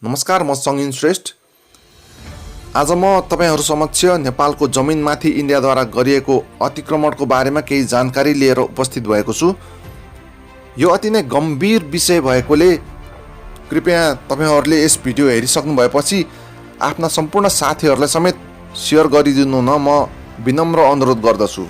नमस्कार, म सङ्गिन श्रेष्ठ। आज म तपाईहरु समक्ष नेपालको जमिनमाथि इन्डियाद्वारा गरिएको अतिक्रमणको बारेमा केही जानकारी लिएर उपस्थित भएको छु। यो अति नै गम्भीर विषय भएकोले कृपया तपाईहरुले यस भिडियो हेरिसक्नु भएपछि आफ्ना सम्पूर्ण साथीहरुलाई समेत शेयर गरिदिनु न म विनम्र अनुरोध गर्दछु।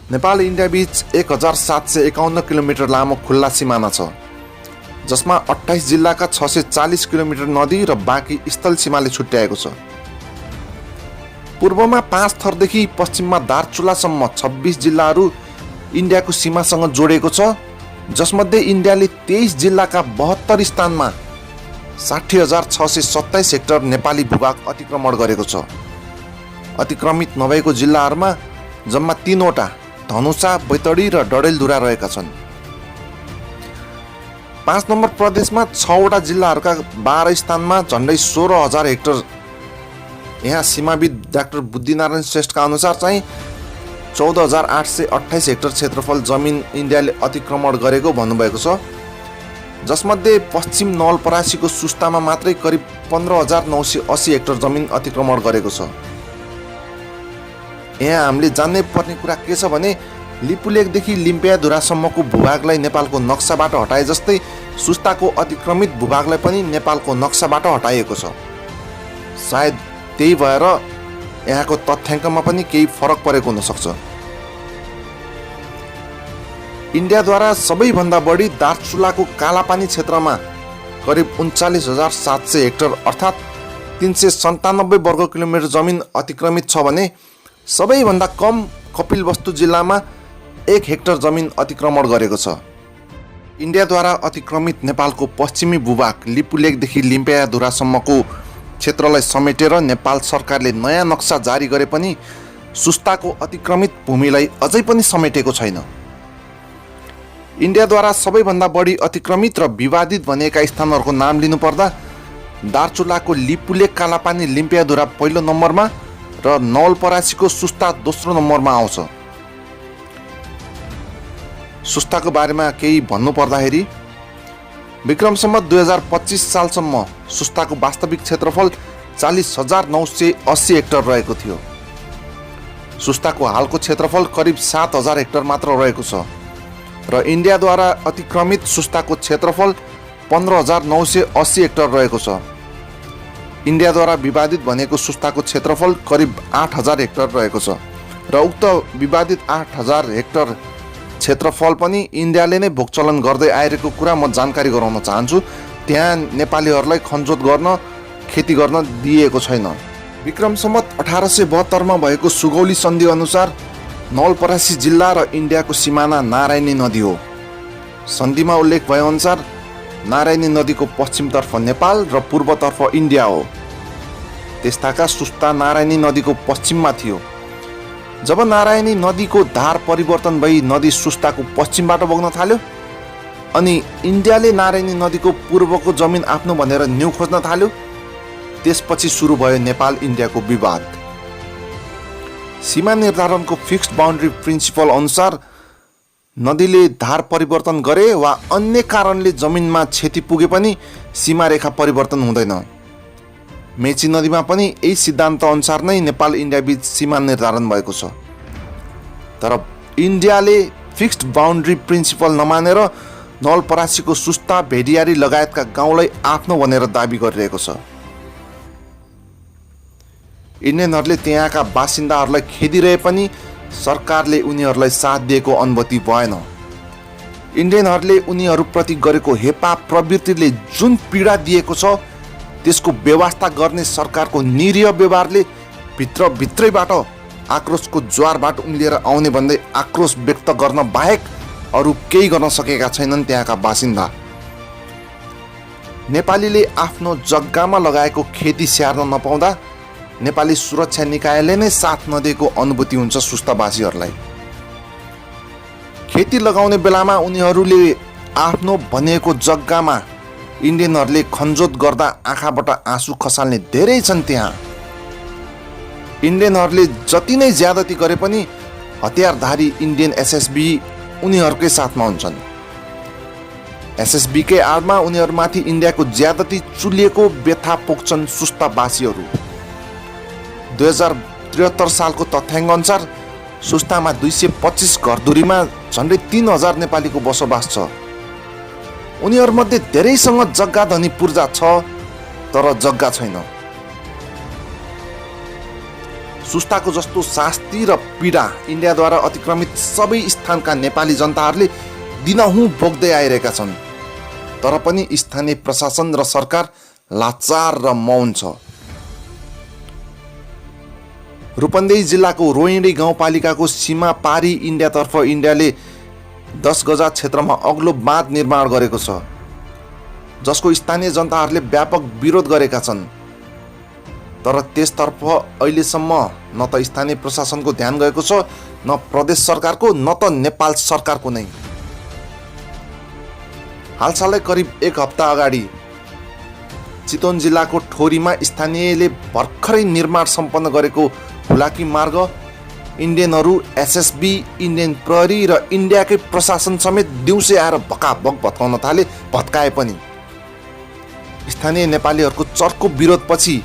नेपाल इन्डिया बीच 1751 किलोमिटर लामो खुल्ला सिमाना छ, जसमा 28 जिल्लाका 640 किलोमिटर नदी र बाँकी स्थल सीमाले छुट्याएको छ। पूर्वमा 5 थरदेखि पश्चिममा दार्चुलासम्म 26 जिल्लाहरू इन्डियाको सीमासँग जोडेको छ, जसमध्ये इन्डियाले 23 जिल्लाका 72 स्थानमा 60,627 हेक्टर नेपाली भूभाग अतिक्रमण गरेको छ। अतिक्रमित नभएको जिल्लाहरूमा जम्मा 3 वटा धनुषा, बैतडी र डडेलधुरा रहेका छन्। 5 नम्बर प्रदेशमा 6 वटा जिल्लाहरूका 12 स्थानमा झन्डै 16,000 हेक्टर। यहाँ सीमाविद डाक्टर बुद्धिनारायण श्रेष्ठका अनुसार चाहिँ 14,828 हेक्टर क्षेत्रफल जमिन इन्डियाले अतिक्रमण गरेको भन्नुभएको छ, जसमध्ये पश्चिम नवलपरासीको सुस्तामा मात्रै करिब 15,980 हेक्टर जमिन अतिक्रमण गरेको छ। यहाँ हामीले जान्नै पर्ने कुरा के छ भने लिपुलेखदेखि लिम्पियाधुरासम्मको भूभागलाई नेपालको नक्साबाट हटाए जस्तै सुस्ताको अतिक्रमित भूभागलाई पनि नेपालको नक्साबाट हटाइएको छ। सायद त्यही भएर यहाँको तथ्याङ्कमा पनि केही फरक परेको हुन सक्छ। इन्डियाद्वारा सबैभन्दा बढी दार्चुलाको कालापानी क्षेत्रमा करिब 39,700 हेक्टर अर्थात् 397 वर्ग किलोमिटर जमिन अतिक्रमित छ भने सबैभन्दा कम कपिलवस्तु जिल्लामा 1 हेक्टर जमिन अतिक्रमण गरेको छ। इन्डियाद्वारा अतिक्रमित नेपालको पश्चिमी भूभाग लिपुलेखदेखि लिम्पियाधुरासम्मको क्षेत्रलाई समेटेर नेपाल सरकारले नयाँ नक्सा जारी गरे पनि सुस्ताको अतिक्रमित भूमिलाई अझै पनि समेटेको छैन। इन्डियाद्वारा सबैभन्दा बढी अतिक्रमित र विवादित भनिएका स्थानहरूको नाम लिनुपर्दा दार्चुलाको लिपुलेख, कालापानी, लिम्पियाधुरा पहिलो नम्बरमा र नवलपरासीको सुस्ता दोस्रो नम्बरमा आउँछ। सुस्ताको बारेमा केही भन्नु पर्दाखेरि विक्रम सम्वत 2025 सालसम्म सुस्ताको वास्तविक क्षेत्रफल 40,980 हेक्टर रहेको थियो। सुस्ताको हालको क्षेत्रफल करिब 7,000 हेक्टर मात्र रहेको छ र इन्डियाद्वारा अतिक्रमित सुस्ताको क्षेत्रफल 15,980 हेक्टर रहेको छ। इन्डियाद्वारा विवादित भनेको सुस्ताको क्षेत्रफल करिब 8,000 हेक्टर रहेको छ र उक्त विवादित 8,000 हेक्टर क्षेत्रफल पनि इन्डियाले नै भोगचलन गर्दै आएको कुरा म जानकारी गराउन चाहन्छु। त्यहाँ नेपालीहरूलाई खनजोत गर्न, खेती गर्न दिएको छैन। विक्रम सम्वत 1872 मा भएको सुगौली सन्धि अनुसार नवलपरासी जिल्ला र इन्डियाको सिमाना नारायणी नदी हो। सन्धिमा उल्लेख भए अनुसार नारायणी नदीको पश्चिमतर्फ नेपाल र पूर्वतर्फ इन्डिया हो। त्यस्ताका सुस्ता नारायणी नदीको पश्चिममा थियो। जब नारायणी नदीको धार परिवर्तन भई नदी सुस्ताको पश्चिमबाट बग्न थाल्यो अनि इन्डियाले नारायणी नदीको पूर्वको जमिन आफ्नो भनेर न्यू खोज्न थाल्यो, त्यसपछि सुरु भयो नेपाल इन्डियाको विवाद। सीमा निर्धारणको फिक्स्ड बाउन्ड्री प्रिन्सिपल अनुसार नदीले धार परिवर्तन गरे वा अन्य कारणले जमिनमा क्षति पुगे पनि सीमा रेखा परिवर्तन हुँदैन। मेची नदीमा पनि यही सिद्धान्त अनुसार नै नेपाल इन्डिया बीच सीमा निर्धारण भएको छ। तर इन्डियाले फिक्स्ड बाउन्ड्री प्रिन्सिपल नमानेर नवलपरासीको सुस्ता, भेडियारी लगायतका गाउँलाई आफ्नो भनेर दाबी गरिरहेको छ। इन्डियनहरूले त्यहाँका बासिन्दाहरूलाई खेदिरहे पनि सरकारले उनीहरूलाई साथ दिएको अनुभूति भएन। इन्डियनहरूले उनीहरूप्रति गरेको हेपा प्रवृत्तिले जुन पीडा दिएको छ त्यसको व्यवस्था गर्ने सरकारको निरीह व्यवहारले भित्रभित्रैबाट आक्रोशको ज्वारबाट उम्लिएर आउने भन्दै आक्रोश व्यक्त गर्न बाहेक अरू केही गर्न सकेका छैनन् त्यहाँका बासिन्दा। नेपालीले आफ्नो जग्गामा लगाएको खेती स्याहार्न नपाउँदा नेपाली सुरक्षा निकायले नै साथ नदिएको अनुभूति हुन्छ सुस्तावासीहरूलाई। खेती लगाउने बेलामा उनीहरूले आफ्नो भनेको जग्गामा इन्डियनहरूले खनजोत गर्दा आँखाबाट आँसु खसाल्ने धेरै छन्। त्यहाँ इन्डियनहरूले जति नै ज्यादती गरे पनि हतियारधारी इन्डियन एसएसबी उनीहरूकै साथमा हुन्छन्। एसएसबीकै आडमा उनीहरूमाथि इन्डियाको ज्यादती चुलिएको व्यथा पोख्छन् सुस्तावासीहरू। 2073 सालको तथ्याङ्क अनुसार सुस्तामा 225 घरधुरीमा झन्डै 3000 नेपालीको बसोबास छ। उनीहरूमध्ये धेरैसँग जग्गा धनी पूर्जा छ, तर जग्गा छैन। सुस्ताको जस्तो शास्ति र पीडा इन्डियाद्वारा अतिक्रमित सबै स्थानका नेपाली जनताहरूले दिनहुँ भोग्दै आइरहेका छन्। तर पनि स्थानीय प्रशासन र सरकार लाचार र मौन छ। रूपन्देही जिल्लाको रोहिणी गाउँपालिकाको सीमा पारी इन्डियातर्फ इन्डियाले 10 गजा क्षेत्रमा अग्लो बाँध निर्माण गरेको छ, जसको स्थानीय जनताहरूले व्यापक विरोध गरेका छन्। तर त्यसतर्फ अहिलेसम्म न त स्थानीय प्रशासनको ध्यान गएको छ, न प्रदेश सरकारको, न त नेपाल सरकारको नै। हालसालै करिब 1 हप्ता अगाडि चितवन जिल्लाको ठोरीमा स्थानीयले भर्खरै निर्माण सम्पन्न गरेको हुलाकी मार्ग इन्डियनहरू, एसएसबी, इन्डियन प्रहरी र इन्डियाकै प्रशासन समेत दिउँसै आएर भकाभक भत्काउन थाले। भत्काए पनि स्थानीय नेपालीहरूको चर्को विरोधपछि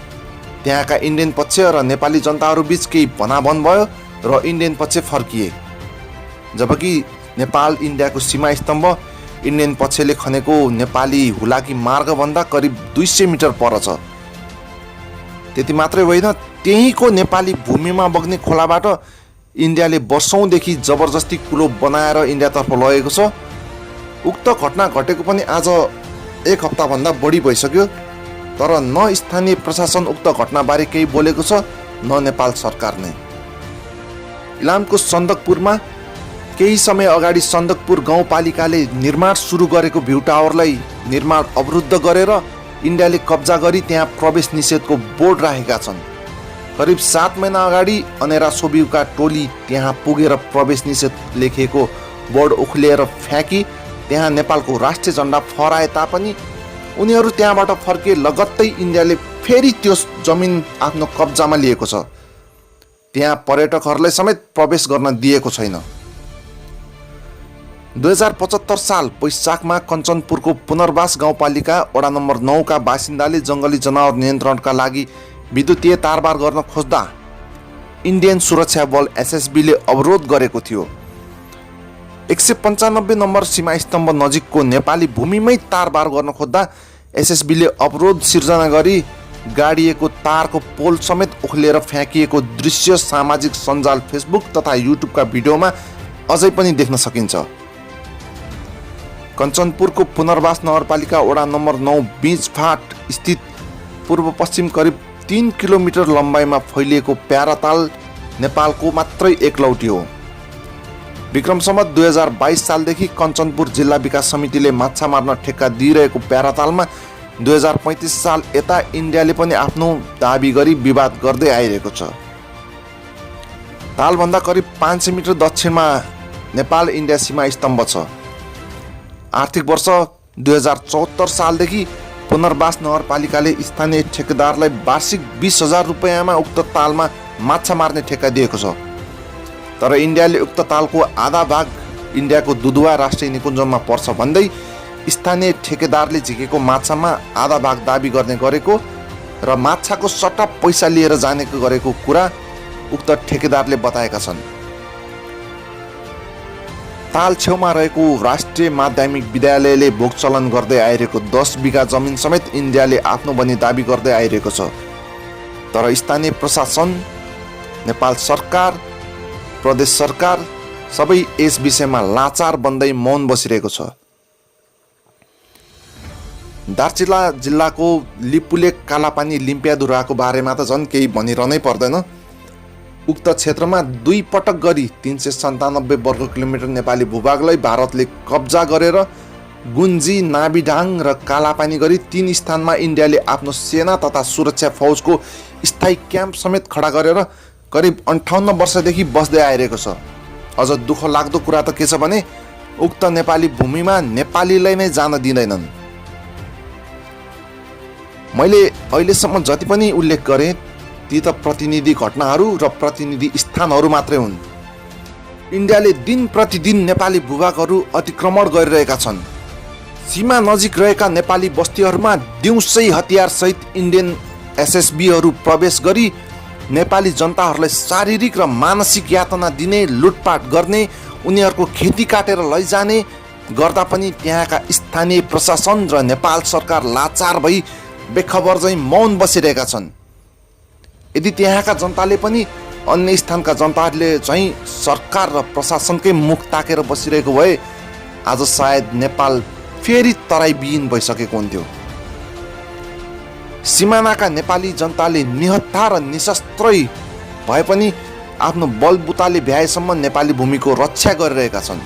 त्यहाँका इन्डियन पक्ष र नेपाली जनताहरू बीच केही भनाभन भयो र इन्डियन पक्ष फर्किए। जबकि नेपाल इन्डियाको सीमा स्तम्भ इन्डियन पक्षले खनेको नेपाली हुलाकी मार्गभन्दा करिब 200 मिटर पर छ। त्यति मात्रै होइन, त्यहीँको नेपाली भूमिमा बग्ने खोलाबाट इन्डियाले वर्षौँदेखि जबरजस्ती कुलो बनाएर इन्डियातर्फ लगेको छ। उक्त घटना घटेको पनि आज 1 हप्ताभन्दा बढी भइसक्यो, तर न स्थानीय प्रशासन उक्त घटनाबारे केही बोलेको छ, न नेपाल सरकार नै। इलामको सन्दकपुरमा केही समय अगाडि सन्दकपुर गाउँपालिकाले निर्माण सुरु गरेको भ्यू टावरलाई निर्माण अवरुद्ध गरेर इन्डियाले कब्जा गरी त्यहाँ प्रवेश निषेधको बोर्ड राखेका छन्। करिब 7 महिना अगाडि अनेरा सोबिउका टोली त्यहाँ पुगेर प्रवेश निषेध लेखिएको बोर्ड उखलिएर फ्याँकी त्यहाँ नेपालको राष्ट्रिय झन्डा फहराए तापनि उनीहरू त्यहाँबाट फर्किए लगत्तै इन्डियाले फेरि त्यो जमिन आफ्नो कब्जामा लिएको छ। त्यहाँ पर्यटकहरूलाई समेत प्रवेश गर्न दिएको छैन। 2075 साल वैशाखमा कञ्चनपुरको पुनर्वास गाउँपालिका वडा नम्बर 9 का बासिन्दाले जङ्गली जनावर नियन्त्रणका लागि विद्युतीय तारबार गर्न खोज्दा इन्डियन सुरक्षा बल एसएसबीले अवरोध गरेको थियो। 195 नम्बर सीमा स्तम्भ नजिकको नेपाली भूमिमै तारबार गर्न खोज्दा एसएसबीले अवरोध सिर्जना गरी गाडिएको तारको पोल समेत उखलेर फ्याँकिएको दृश्य सामाजिक सञ्जाल फेसबुक तथा युट्युबका भिडियोमा अझै पनि देख्न सकिन्छ। कञ्चनपुरको पुनर्वास नगरपालिका वडा नम्बर 9 बीचफाट स्थित पूर्व पश्चिम करिब 3 किलोमिटर लम्बाइमा फैलिएको प्याराताल नेपालको मात्रै एकलौटी हो। विक्रम सम्वत 2022 सालदेखि कञ्चनपुर जिल्ला विकास समितिले माछा मार्न ठेक्का दिइरहेको प्यारातालमा 2035 साल यता इन्डियाले पनि आफ्नो दाबी गरी विवाद गर्दै आइरहेको छ। तालभन्दा करिब 500 मिटर दक्षिणमा नेपाल इन्डिया सीमा स्तम्भ छ। आर्थिक वर्ष 2074 सालदेखि पुनर्वास नगरपालिकाले स्थानीय ठेकेदारलाई वार्षिक 20,000 रुपियाँमा उक्त तालमा माछा मार्ने ठेक्का दिएको छ। तर इन्डियाले उक्त तालको आधा भाग इन्डियाको दुधुवा राष्ट्रिय निकुञ्जमा पर्छ भन्दै स्थानीय ठेकेदारले झिकेको माछामा आधा भाग दाबी गर्ने गरेको र माछाको सट्टा पैसा लिएर जाने गरेको कुरा उक्त ठेकेदारले बताएका छन्। ताल छेउमा रहेको राष्ट्रिय माध्यमिक विद्यालयले भोगचलन गर्दै आइरहेको 10 बिघा जमिन समेत इन्डियाले आफ्नो बनी दाबी गर्दै आइरहेको छ। तर स्थानीय प्रशासन, नेपाल सरकार, प्रदेश सरकार सबै यस विषयमा लाचार बन्दै मौन बसिरहेको छ। दार्चुला जिल्लाको लिपुले कालापानी लिम्पियाधुराको बारेमा त झन् केही भनिरहनै पर्दैन। उक्त क्षेत्रमा 2 पटक गरी 397 वर्ग किलोमिटर नेपाली भूभागलाई भारतले कब्जा गरेर गुन्जी, नाबिढाङ र कालापानी गरी 3 स्थानमा इन्डियाले आफ्नो सेना तथा सुरक्षा फौजको स्थायी क्याम्प समेत खडा गरेर करिब 58 वर्षदेखि बस्दै आइरहेको छ। अझ दुःख लाग्दो कुरा त के छ भने उक्त नेपाली भूमिमा नेपालीलाई नै जान दिँदैनन्। मैले अहिलेसम्म जति पनि उल्लेख गरेँ ती त प्रतिनिधि घटनाहरू र प्रतिनिधि स्थानहरू मात्रै हुन्। इन्डियाले दिन प्रतिदिन नेपाली भूभागहरू अतिक्रमण गरिरहेका छन्। सीमा नजिक रहेका नेपाली बस्तीहरूमा दिउँसै हतियारसहित इन्डियन एसएसबीहरू प्रवेश गरी नेपाली जनताहरूलाई शारीरिक र मानसिक यातना दिने, लुटपाट गर्ने, उनीहरूको खेती काटेर लैजाने गर्दा पनि त्यहाँका स्थानीय प्रशासन र नेपाल सरकार लाचार भई बेखबर झैँ मौन बसिरहेका छन्। यदि त्यहाँका जनताले पनि अन्य स्थानका जनताहरूले चाहिँ सरकार र प्रशासनकै मुख ताकेर बसिरहेको भए आज सायद नेपाल फेरि तराईविहीन भइसकेको हुन्थ्यो। सिमानाका नेपाली जनताले निहत्था र निशस्त्रै भए पनि आफ्नो बलबुताले भ्याएसम्म नेपाली भूमिको रक्षा गरिरहेका छन्।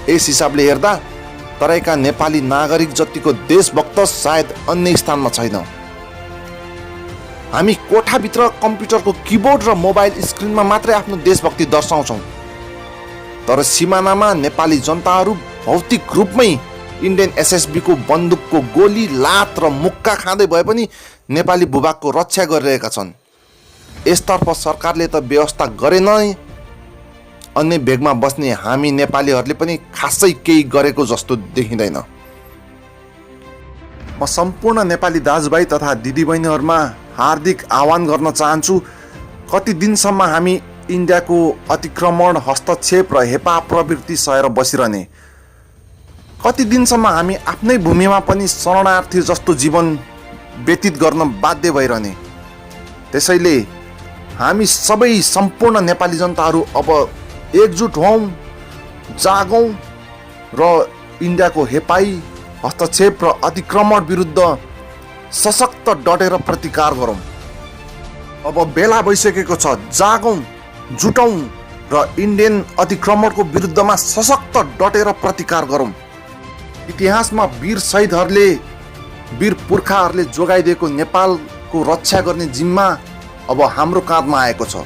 यस हिसाबले हेर्दा तराईका नेपाली नागरिक जतिको देशभक्त सायद अन्य स्थानमा छैन। हामी कोठाभित्र कम्प्युटरको किबोर्ड र मोबाइल स्क्रिनमा मात्रै आफ्नो देशभक्ति दर्शाउँछौँ, तर सिमानामा नेपाली जनताहरू भौतिक रूपमै इन्डियन एसएसबीको बन्दुकको गोली, लात र मुक्का खाँदै भए पनि नेपाली भूभागको रक्षा गरिरहेका छन्। यसतर्फ सरकारले त व्यवस्था गरेन, अन्य भेगमा बस्ने हामी नेपालीहरूले पनि खासै केही गरेको जस्तो देखिँदैन। म सम्पूर्ण नेपाली दाजुभाइ तथा दिदीबहिनीहरूमा हार्दिक आह्वान गर्न चाहन्छु, कति दिनसम्म हामी इन्डियाको अतिक्रमण, हस्तक्षेप र हेपा प्रवृत्ति सहेर बसिरहने? कति दिनसम्म हामी आफ्नै भूमिमा पनि शरणार्थी जस्तो जीवन व्यतीत गर्न बाध्य भइरहने? त्यसैले हामी सबै सम्पूर्ण नेपाली जनताहरू अब एकजुट हौँ, जागौँ र इन्डियाको हेपाई, हस्तक्षेप र अतिक्रमण विरुद्ध सशक्त डटेर प्रतिकार गरौँ। अब बेला भइसकेको छ, जागौँ, जुटौँ र इन्डियन अतिक्रमणको विरुद्धमा सशक्त डटेर प्रतिकार गरौँ। इतिहासमा वीर शहीदहरूले, वीर पुर्खाहरूले जोगाइदिएको नेपालको रक्षा गर्ने जिम्मा अब हाम्रो काँधमा आएको छ।